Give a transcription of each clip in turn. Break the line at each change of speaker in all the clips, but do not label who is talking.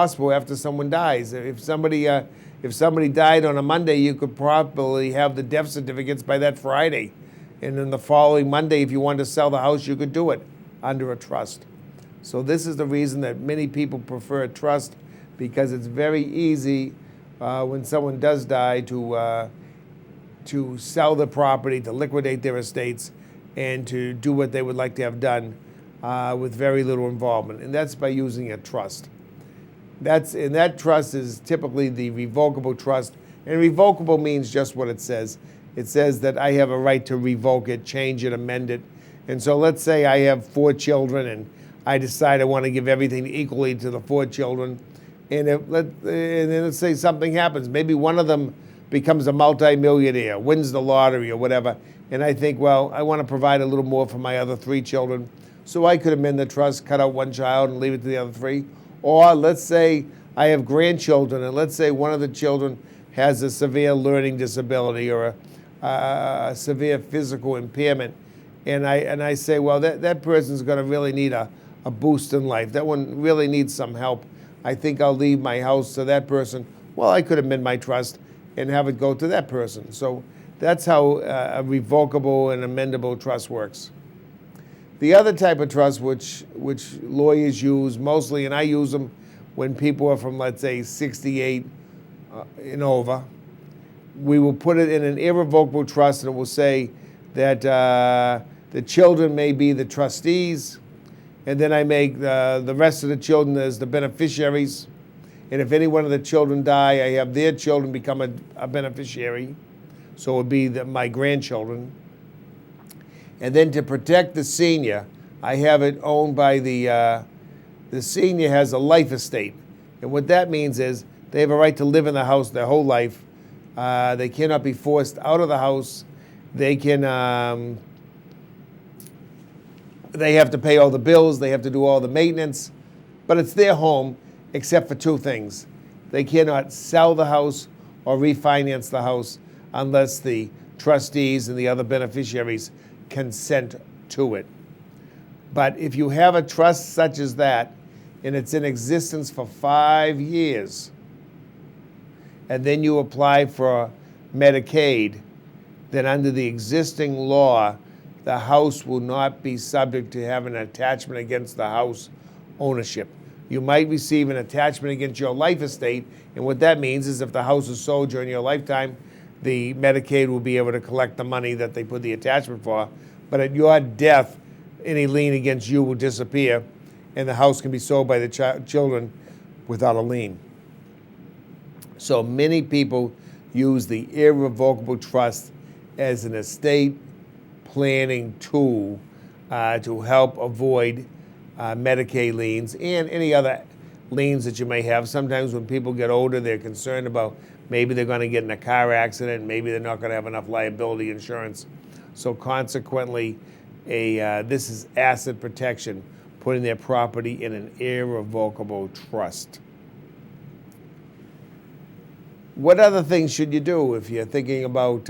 possible after someone dies. If somebody died on a Monday, you could probably have the death certificates by that Friday. And then the following Monday, if you wanted to sell the house, you could do it under a trust. So this is the reason that many people prefer a trust, because it's very easy when someone does die to sell the property, to liquidate their estates, and to do what they would like to have done with very little involvement. And that's by using a trust. And that trust is typically the revocable trust. And revocable means just what it says. It says that I have a right to revoke it, change it, amend it. And so let's say I have 4 children and I decide I want to give everything equally to the 4 children. And then let's say something happens. Maybe one of them becomes a multimillionaire, wins the lottery or whatever. And I think, well, I want to provide a little more for my other 3 children. So I could amend the trust, cut out 1 child and leave it to the other 3. Or let's say I have grandchildren, and let's say one of the children has a severe learning disability or a severe physical impairment. And I say, well, that person's going to really need a boost in life. That one really needs some help. I think I'll leave my house to that person. Well, I could amend my trust and have it go to that person. So that's how a revocable and amendable trust works. The other type of trust, which lawyers use mostly, and I use them when people are from, let's say, 68 and over, we will put it in an irrevocable trust, and it will say that the children may be the trustees, and then I make the rest of the children as the beneficiaries. And if any one of the children die, I have their children become a beneficiary. So it would be my grandchildren. And then to protect the senior, I have it owned by the senior has a life estate. And what that means is they have a right to live in the house their whole life. They cannot be forced out of the house. They have to pay all the bills. They have to do all the maintenance. But it's their home, except for 2 things. They cannot sell the house or refinance the house unless the trustees and the other beneficiaries consent to it. But if you have a trust such as that, and it's in existence for 5 years, and then you apply for Medicaid, then under the existing law, the house will not be subject to having an attachment against the house ownership. You might receive an attachment against your life estate, and what that means is if the house is sold during your lifetime, the Medicaid will be able to collect the money that they put the attachment for. But at your death, any lien against you will disappear, and the house can be sold by the children without a lien. So many people use the irrevocable trust as an estate planning tool to help avoid Medicaid liens and any other liens that you may have. Sometimes when people get older, they're concerned about maybe they're going to get in a car accident, maybe they're not going to have enough liability insurance. So consequently, this is asset protection, putting their property in an irrevocable trust. What other things should you do if you're thinking about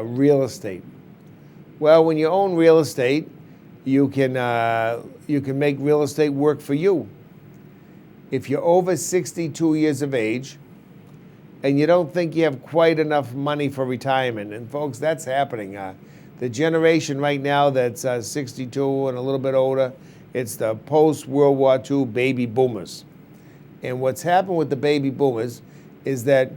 real estate? Well, when you own real estate, you can make real estate work for you. If you're over 62 years of age and you don't think you have quite enough money for retirement, and folks, that's happening. The generation right now that's 62 and a little bit older, it's the post-World War II baby boomers. And what's happened with the baby boomers is that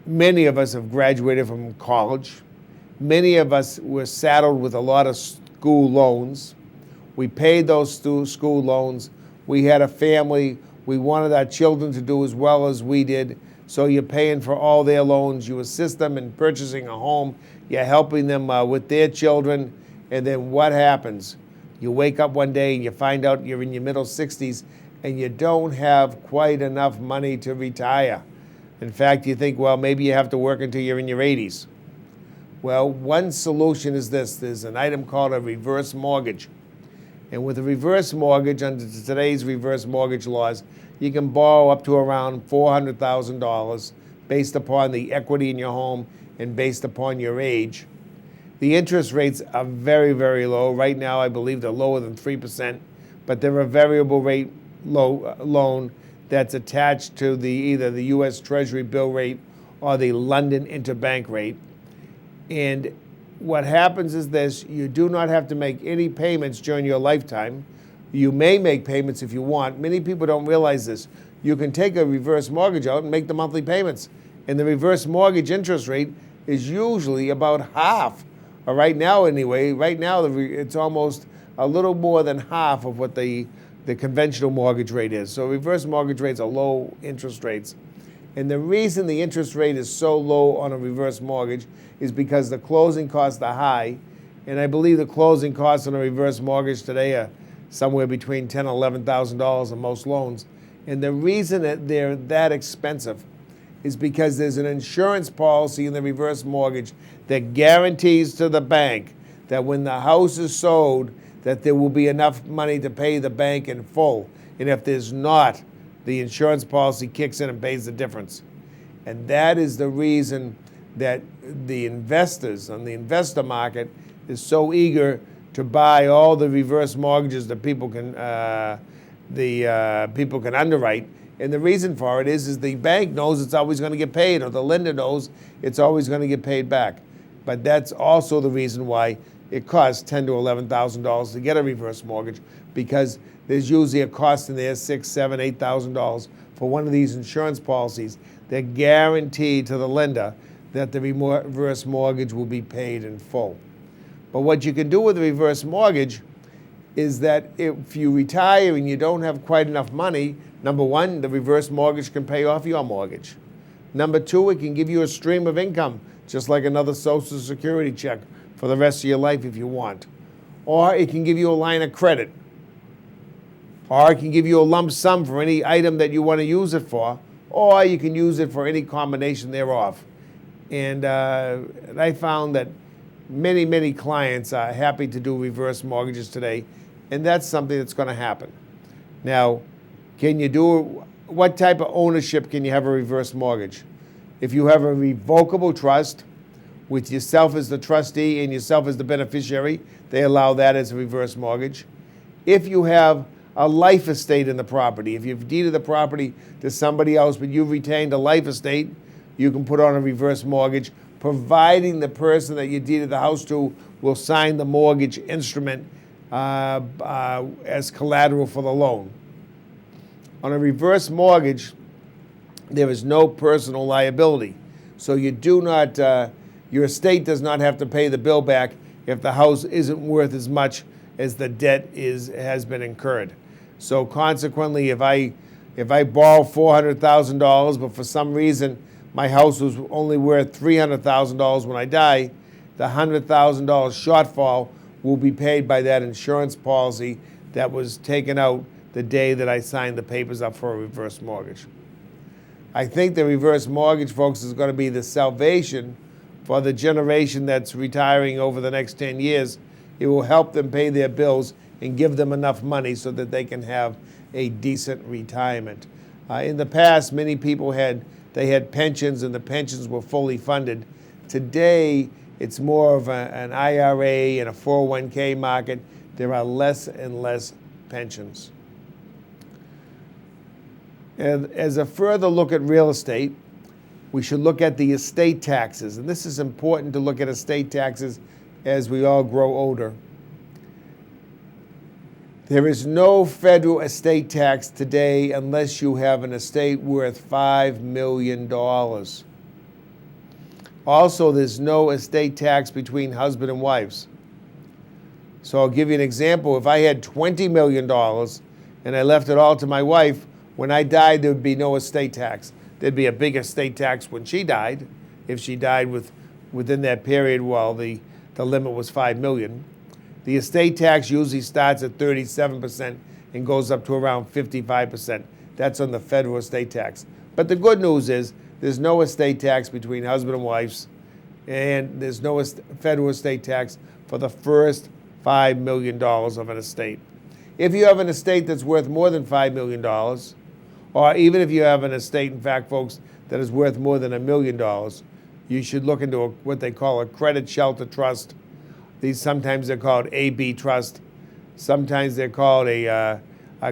many of us have graduated from college. Many of us were saddled with a lot of school loans. We paid those school loans. We had a family. We wanted our children to do as well as we did. So you're paying for all their loans. You assist them in purchasing a home. You're helping them with their children. And then what happens? You wake up one day and you find out you're in your middle 60s and you don't have quite enough money to retire. In fact, you think, well, maybe you have to work until you're in your 80s. Well, one solution is this. There's an item called a reverse mortgage. And with a reverse mortgage, under today's reverse mortgage laws, you can borrow up to around $400,000 based upon the equity in your home and based upon your age. The interest rates are very, very low. Right now, I believe they're lower than 3%, but they're a variable rate loan that's attached to either the U.S. Treasury bill rate or the London interbank rate. And what happens is this: you do not have to make any payments during your lifetime. You may make payments if you want. Many people don't realize this. You can take a reverse mortgage out and make the monthly payments. And the reverse mortgage interest rate is usually about half. Or right now anyway, it's almost a little more than half of what the conventional mortgage rate is. So reverse mortgage rates are low interest rates. And the reason the interest rate is so low on a reverse mortgage is because the closing costs are high. And I believe the closing costs on a reverse mortgage today are somewhere between $10,000 and $11,000 on most loans. And the reason that they're that expensive is because there's an insurance policy in the reverse mortgage that guarantees to the bank that when the house is sold, that there will be enough money to pay the bank in full. And if there's not, the insurance policy kicks in and pays the difference. And that is the reason that the investors on the investor market is so eager to buy all the reverse mortgages that people can underwrite. And the reason for it is the bank knows it's always going to get paid, or the lender knows it's always going to get paid back. But that's also the reason why it costs $10,000 to $11,000 to get a reverse mortgage, because there's usually a cost in there, $6,000, $7,000, $8,000 for one of these insurance policies that guarantee to the lender that the reverse mortgage will be paid in full. But what you can do with a reverse mortgage is that if you retire and you don't have quite enough money, number one, the reverse mortgage can pay off your mortgage. Number two, it can give you a stream of income, just like another Social Security check for the rest of your life if you want. Or it can give you a line of credit. Or it can give you a lump sum for any item that you want to use it for. Or you can use it for any combination thereof. And I found that many clients are happy to do reverse mortgages today, and that's something that's going to happen. Now, what type of ownership can you have a reverse mortgage? If you have a revocable trust with yourself as the trustee and yourself as the beneficiary, they allow that as a reverse mortgage. If you have a life estate in the property, if you've deeded the property to somebody else but you've retained a life estate, you can put on a reverse mortgage, providing the person that you deeded the house to will sign the mortgage instrument as collateral for the loan. On a reverse mortgage, there is no personal liability. So you do not, your estate does not have to pay the bill back if the house isn't worth as much as the debt has been incurred. So consequently, if I borrow $400,000, but for some reason my house was only worth $300,000 when I die, the $100,000 shortfall will be paid by that insurance policy that was taken out the day that I signed the papers up for a reverse mortgage. I think the reverse mortgage, folks, is going to be the salvation for the generation that's retiring over the next 10 years. It will help them pay their bills and give them enough money so that they can have a decent retirement. In the past, many people had pensions, and the pensions were fully funded. Today, it's more of an IRA and a 401k market. There are less and less pensions. And as a further look at real estate, we should look at the estate taxes. And this is important to look at estate taxes as we all grow older. There is no federal estate tax today unless you have an estate worth $5 million. Also, there's no estate tax between husband and wives. So I'll give you an example. If I had $20 million and I left it all to my wife, when I died, there would be no estate tax. There'd be a big estate tax when she died, if she died within that period while the limit was $5 million. The estate tax usually starts at 37% and goes up to around 55%. That's on the federal estate tax. But the good news is there's no estate tax between husband and wives, and there's no federal estate tax for the first $5 million of an estate. If you have an estate that's worth more than $5 million, or even if you have an estate, in fact, folks, that is worth more than $1 million, you should look into what they call a credit shelter trust. These sometimes they're called AB trust. Sometimes they're called a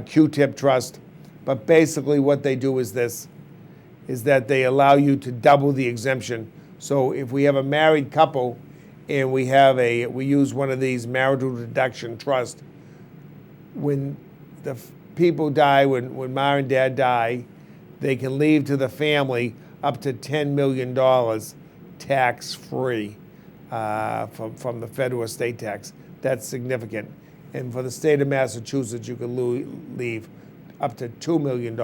Q-tip trust. But basically what they do is this, is that they allow you to double the exemption. So if we have a married couple and we use one of these marital deduction trust, when the people die, when mom and dad die, they can leave to the family up to $10 million tax-free from the federal estate tax. That's significant. And for the state of Massachusetts, you can leave up to $2 million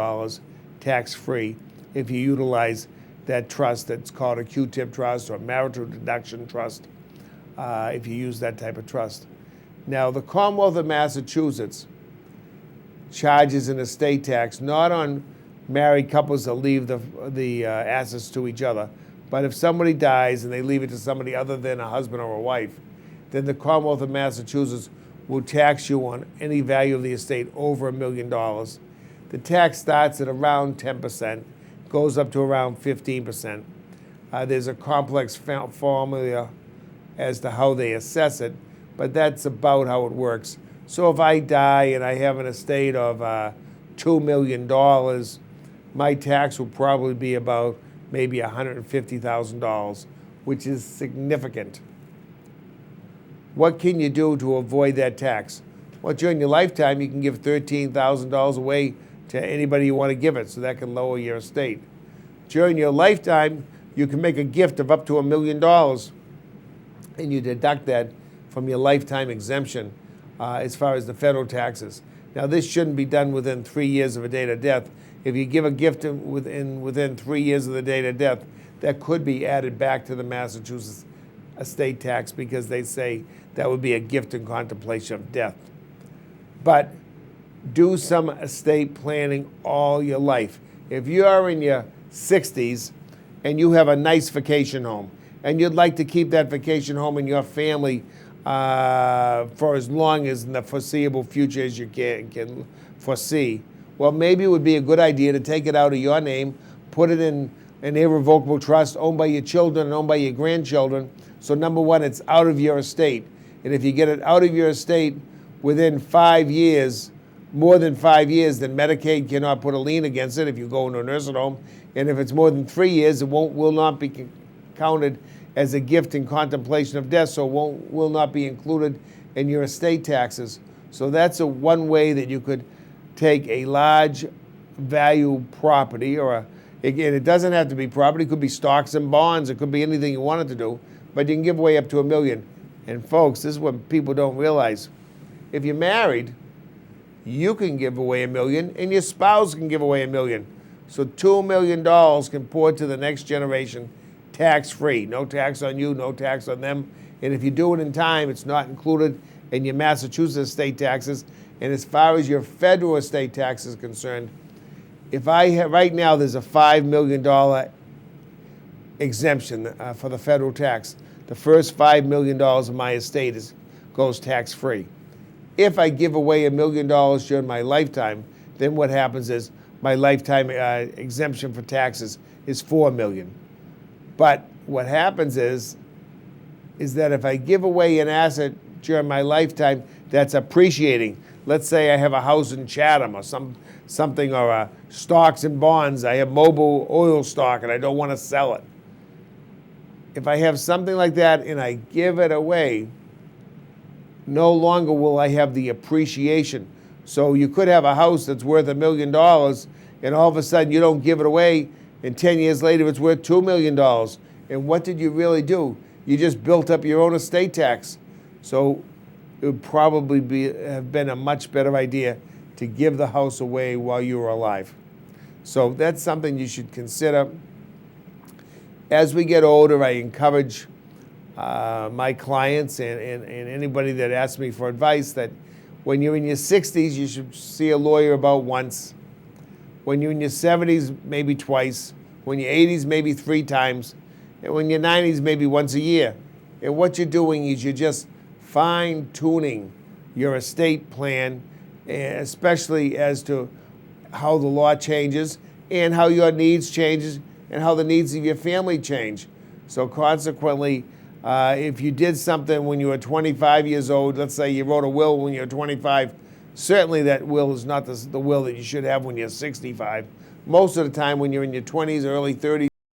tax-free if you utilize that trust that's called a Q-tip trust or marital deduction trust, if you use that type of trust. Now, the Commonwealth of Massachusetts charges an estate tax not on married couples that leave the assets to each other, but if somebody dies and they leave it to somebody other than a husband or a wife, then the Commonwealth of Massachusetts will tax you on any value of the estate over $1 million. The tax starts at around 10%, goes up to around 15%. There's a complex formula as to how they assess it, but that's about how it works. So if I die and I have an estate of $2 million, my tax will probably be about maybe $150,000, which is significant. What can you do to avoid that tax? Well, during your lifetime, you can give $13,000 away to anybody you want to give it, so that can lower your estate. During your lifetime, you can make a gift of up to $1 million, and you deduct that from your lifetime exemption as far as the federal taxes. Now, this shouldn't be done within 3 years of a date of death. If you give a gift within 3 years of the date of death, that could be added back to the Massachusetts estate tax because they say that would be a gift in contemplation of death. But do some estate planning all your life. If you are in your 60s and you have a nice vacation home and you'd like to keep that vacation home in your family for as long as in the foreseeable future as you can foresee, well, maybe it would be a good idea to take it out of your name, put it in an irrevocable trust owned by your children and owned by your grandchildren. So number one, it's out of your estate. And if you get it out of your estate within 5 years, more than 5 years, then Medicaid cannot put a lien against it if you go into a nursing home. And if it's more than 3 years, it will not be counted as a gift in contemplation of death, so will not be included in your estate taxes. So that's one way that you could take a large value property, or again, it doesn't have to be property, it could be stocks and bonds, it could be anything you wanted to do, but you can give away up to $1 million. And folks, this is what people don't realize. If you're married, you can give away $1 million, and your spouse can give away $1 million. So $2 million can pour to the next generation tax-free. No tax on you, no tax on them. And if you do it in time, it's not included in your Massachusetts estate taxes. And as far as your federal estate tax is concerned, if I have, right now there's a $5 million exemption for the federal tax. The first $5 million of my estate goes tax-free. If I give away $1 million during my lifetime, then what happens is my lifetime exemption for taxes is $4 million. But what happens is that if I give away an asset during my lifetime that's appreciating, let's say I have a house in Chatham or something, or stocks and bonds, I have Mobil oil stock and I don't want to sell it. If I have something like that and I give it away, no longer will I have the appreciation. So you could have a house that's worth $1 million and all of a sudden you don't give it away, and 10 years later it's worth $2 million. And what did you really do? You just built up your own estate tax. So it would probably have been a much better idea to give the house away while you were alive. So that's something you should consider. As we get older, I encourage my clients and anybody that asks me for advice that when you're in your 60s, you should see a lawyer about once. When you're in your 70s, maybe twice. When you're 80s, maybe 3 times. And when you're 90s, maybe once a year. And what you're doing is you're just fine-tuning your estate plan, especially as to how the law changes and how your needs changes and how the needs of your family change. So consequently, If you did something when you were 25 years old, let's say you wrote a will when you were 25, certainly that will is not the will that you should have when you're 65. Most of the time when you're in your 20s, early 30s,